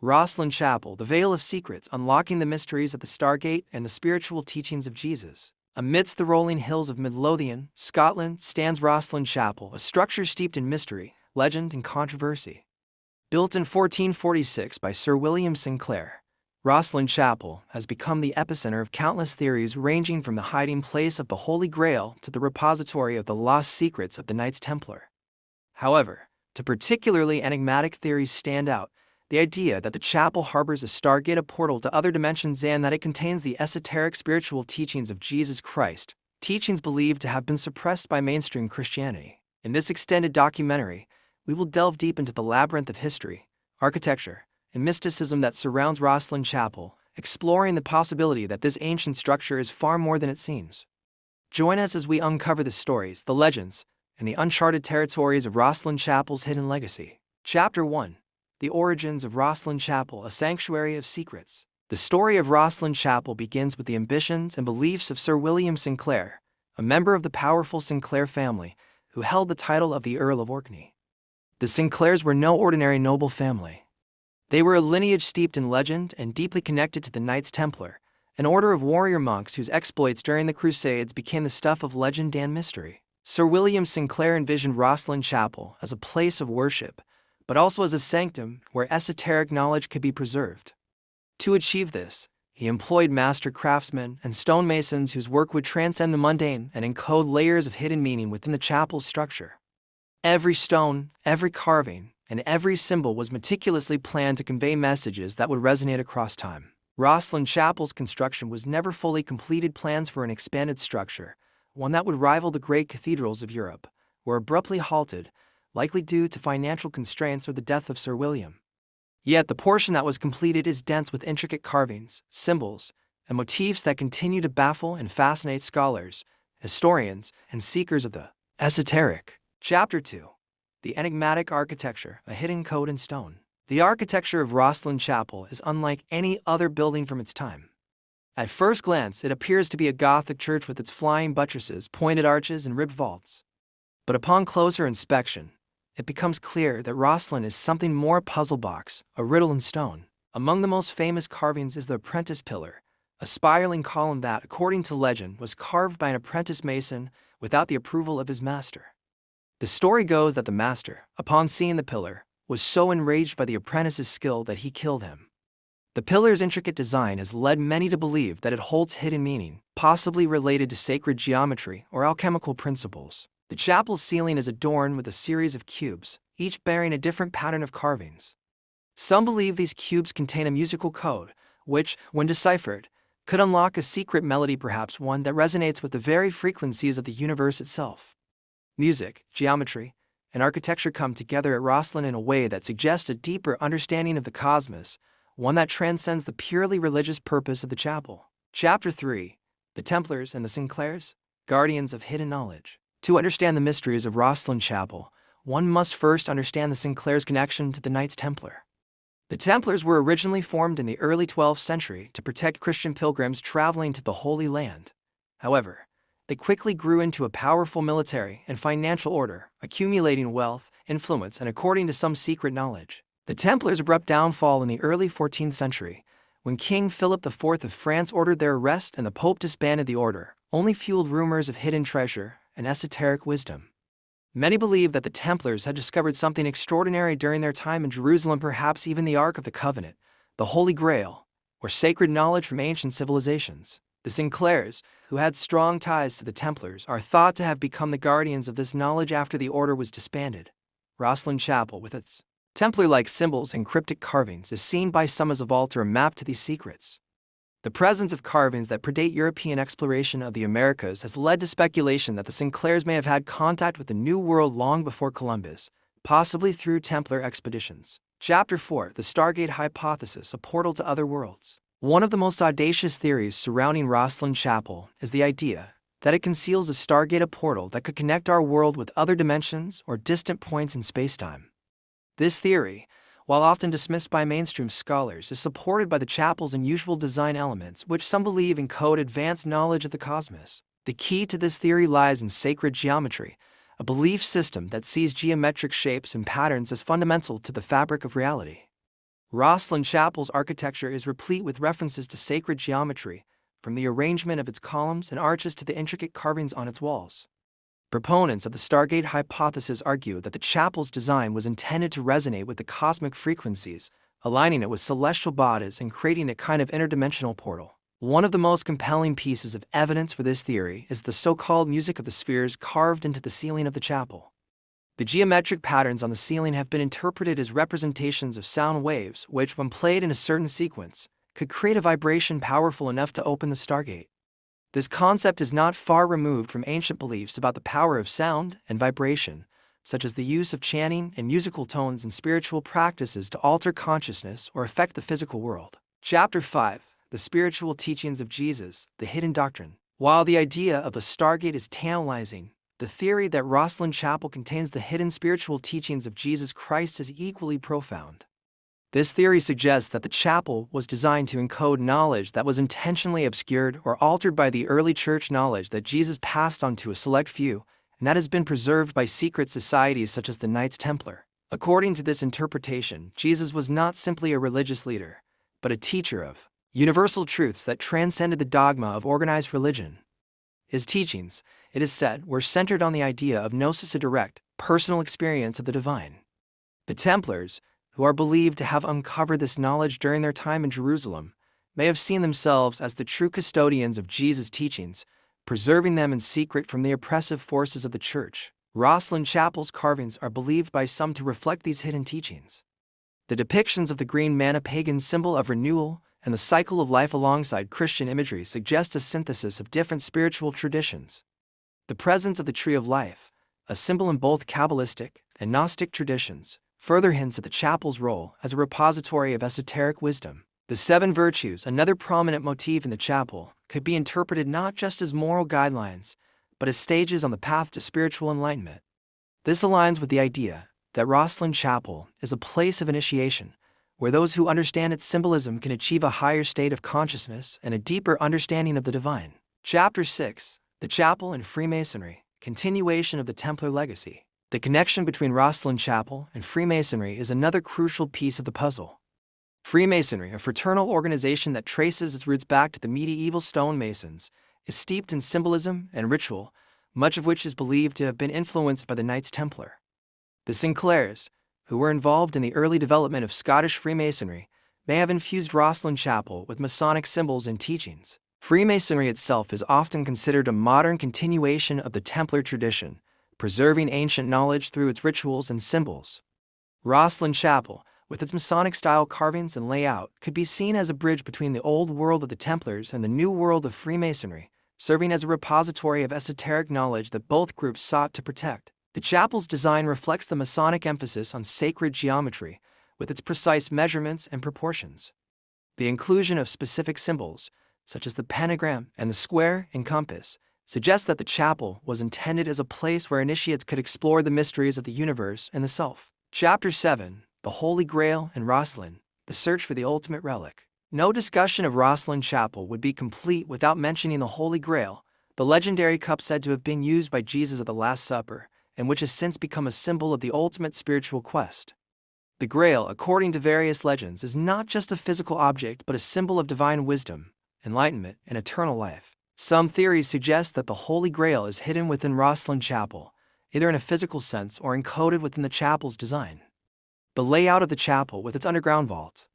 Rosslyn Chapel, the Veil of Secrets, unlocking the mysteries of the Stargate and the spiritual teachings of Jesus. Amidst the rolling hills of Midlothian, Scotland, stands Rosslyn Chapel, a structure steeped in mystery, legend, and controversy. Built in 1446 by Sir William Sinclair, Rosslyn Chapel has become the epicenter of countless theories ranging from the hiding place of the Holy Grail to the repository of the lost secrets of the Knights Templar. However, two particularly enigmatic theories stand out: the idea that the chapel harbors a Stargate, a portal to other dimensions, and that it contains the esoteric spiritual teachings of Jesus Christ, teachings believed to have been suppressed by mainstream Christianity. In this extended documentary, we will delve deep into the labyrinth of history, architecture, and mysticism that surrounds Rosslyn Chapel, exploring the possibility that this ancient structure is far more than it seems. Join us as we uncover the stories, the legends, and the uncharted territories of Rosslyn Chapel's hidden legacy. Chapter 1: The Origins of Rosslyn Chapel, a Sanctuary of Secrets. The story of Rosslyn Chapel begins with the ambitions and beliefs of Sir William Sinclair, a member of the powerful Sinclair family, who held the title of the Earl of Orkney. The Sinclairs were no ordinary noble family. They were a lineage steeped in legend and deeply connected to the Knights Templar, an order of warrior monks whose exploits during the Crusades became the stuff of legend and mystery. Sir William Sinclair envisioned Rosslyn Chapel as a place of worship, but also as a sanctum where esoteric knowledge could be preserved. To achieve this, he employed master craftsmen and stonemasons whose work would transcend the mundane and encode layers of hidden meaning within the chapel's structure. Every stone, every carving, and every symbol was meticulously planned to convey messages that would resonate across time. Rosslyn Chapel's construction was never fully completed. Plans for an expanded structure, one that would rival the great cathedrals of Europe, were abruptly halted, likely due to financial constraints or the death of Sir William. Yet the portion that was completed is dense with intricate carvings, symbols, and motifs that continue to baffle and fascinate scholars, historians, and seekers of the esoteric. Chapter 2: The Enigmatic Architecture, a Hidden Code in Stone. The architecture of Rosslyn Chapel is unlike any other building from its time. At first glance, it appears to be a Gothic church with its flying buttresses, pointed arches, and ribbed vaults. But upon closer inspection, it becomes clear that Rosslyn is something more: a puzzle box, a riddle in stone. Among the most famous carvings is the apprentice pillar, a spiraling column that, according to legend, was carved by an apprentice mason without the approval of his master. The story goes that the master, upon seeing the pillar, was so enraged by the apprentice's skill that he killed him. The pillar's intricate design has led many to believe that it holds hidden meaning, possibly related to sacred geometry or alchemical principles. The chapel's ceiling is adorned with a series of cubes, each bearing a different pattern of carvings. Some believe these cubes contain a musical code, which, when deciphered, could unlock a secret melody, perhaps one that resonates with the very frequencies of the universe itself. Music, geometry, and architecture come together at Rosslyn in a way that suggests a deeper understanding of the cosmos, one that transcends the purely religious purpose of the chapel. Chapter 3: The Templars and the Sinclairs, Guardians of Hidden Knowledge. To understand the mysteries of Rosslyn Chapel, one must first understand the Sinclairs' connection to the Knights Templar. The Templars were originally formed in the early 12th century to protect Christian pilgrims traveling to the Holy Land. However, they quickly grew into a powerful military and financial order, accumulating wealth, influence, and, according to some, secret knowledge. The Templars' abrupt downfall in the early 14th century, when King Philip IV of France ordered their arrest and the Pope disbanded the order, only fueled rumors of hidden treasure and esoteric wisdom. Many believe that the Templars had discovered something extraordinary during their time in Jerusalem, perhaps even the Ark of the Covenant, the Holy Grail, or sacred knowledge from ancient civilizations. The Sinclairs, who had strong ties to the Templars, are thought to have become the guardians of this knowledge after the order was disbanded. Rosslyn Chapel, with its Templar-like symbols and cryptic carvings, is seen by some as a vault or a map to these secrets. The presence of carvings that predate European exploration of the Americas has led to speculation that the Sinclairs may have had contact with the New World long before Columbus, possibly through Templar expeditions. Chapter 4: The Stargate Hypothesis, a Portal to Other Worlds. One of the most audacious theories surrounding Rosslyn Chapel is the idea that it conceals a Stargate, a portal that could connect our world with other dimensions or distant points in spacetime. This theory, while often dismissed by mainstream scholars, is supported by the chapel's unusual design elements, which some believe encode advanced knowledge of the cosmos. The key to this theory lies in sacred geometry, a belief system that sees geometric shapes and patterns as fundamental to the fabric of reality. Rosslyn Chapel's architecture is replete with references to sacred geometry, from the arrangement of its columns and arches to the intricate carvings on its walls. Proponents of the Stargate hypothesis argue that the chapel's design was intended to resonate with the cosmic frequencies, aligning it with celestial bodies and creating a kind of interdimensional portal. One of the most compelling pieces of evidence for this theory is the so-called music of the spheres carved into the ceiling of the chapel. The geometric patterns on the ceiling have been interpreted as representations of sound waves which, when played in a certain sequence, could create a vibration powerful enough to open the Stargate. This concept is not far removed from ancient beliefs about the power of sound and vibration, such as the use of chanting and musical tones in spiritual practices to alter consciousness or affect the physical world. Chapter 5. The Spiritual Teachings of Jesus, the Hidden Doctrine. While the idea of the Stargate is tantalizing, the theory that Rosslyn Chapel contains the hidden spiritual teachings of Jesus Christ is equally profound. This theory suggests that the chapel was designed to encode knowledge that was intentionally obscured or altered by the early church knowledge that Jesus passed on to a select few, and that has been preserved by secret societies such as the Knights Templar. According to this interpretation, Jesus was not simply a religious leader, but a teacher of universal truths that transcended the dogma of organized religion. His teachings, it is said, were centered on the idea of gnosis, a direct, personal experience of the divine. The Templars, who are believed to have uncovered this knowledge during their time in Jerusalem, may have seen themselves as the true custodians of Jesus' teachings, preserving them in secret from the oppressive forces of the church. Rosslyn Chapel's carvings are believed by some to reflect these hidden teachings. The depictions of the green manna, pagan symbol of renewal, and the cycle of life alongside Christian imagery suggest a synthesis of different spiritual traditions. The presence of the tree of life, a symbol in both Kabbalistic and Gnostic traditions, further hints at the chapel's role as a repository of esoteric wisdom. The seven virtues, another prominent motif in the chapel, could be interpreted not just as moral guidelines, but as stages on the path to spiritual enlightenment. This aligns with the idea that Rosslyn Chapel is a place of initiation, where those who understand its symbolism can achieve a higher state of consciousness and a deeper understanding of the divine. Chapter 6. The Chapel and Freemasonry, continuation of the Templar legacy. The connection between Rosslyn Chapel and Freemasonry is another crucial piece of the puzzle. Freemasonry, a fraternal organization that traces its roots back to the medieval stonemasons, is steeped in symbolism and ritual, much of which is believed to have been influenced by the Knights Templar. The Sinclairs, who were involved in the early development of Scottish Freemasonry, may have infused Rosslyn Chapel with Masonic symbols and teachings. Freemasonry itself is often considered a modern continuation of the Templar tradition, preserving ancient knowledge through its rituals and symbols. Rosslyn Chapel, with its Masonic-style carvings and layout, could be seen as a bridge between the old world of the Templars and the new world of Freemasonry, serving as a repository of esoteric knowledge that both groups sought to protect. The chapel's design reflects the Masonic emphasis on sacred geometry, with its precise measurements and proportions. The inclusion of specific symbols, such as the pentagram and the square and compass, suggests that the chapel was intended as a place where initiates could explore the mysteries of the universe and the self. Chapter 7. The Holy Grail and Rosslyn, the search for the ultimate relic. No discussion of Rosslyn Chapel would be complete without mentioning the Holy Grail, the legendary cup said to have been used by Jesus at the Last Supper, and which has since become a symbol of the ultimate spiritual quest. The Grail, according to various legends, is not just a physical object but a symbol of divine wisdom, enlightenment, and eternal life. Some theories suggest that the Holy Grail is hidden within Rosslyn Chapel, either in a physical sense or encoded within the chapel's design. The layout of the chapel with its underground vault,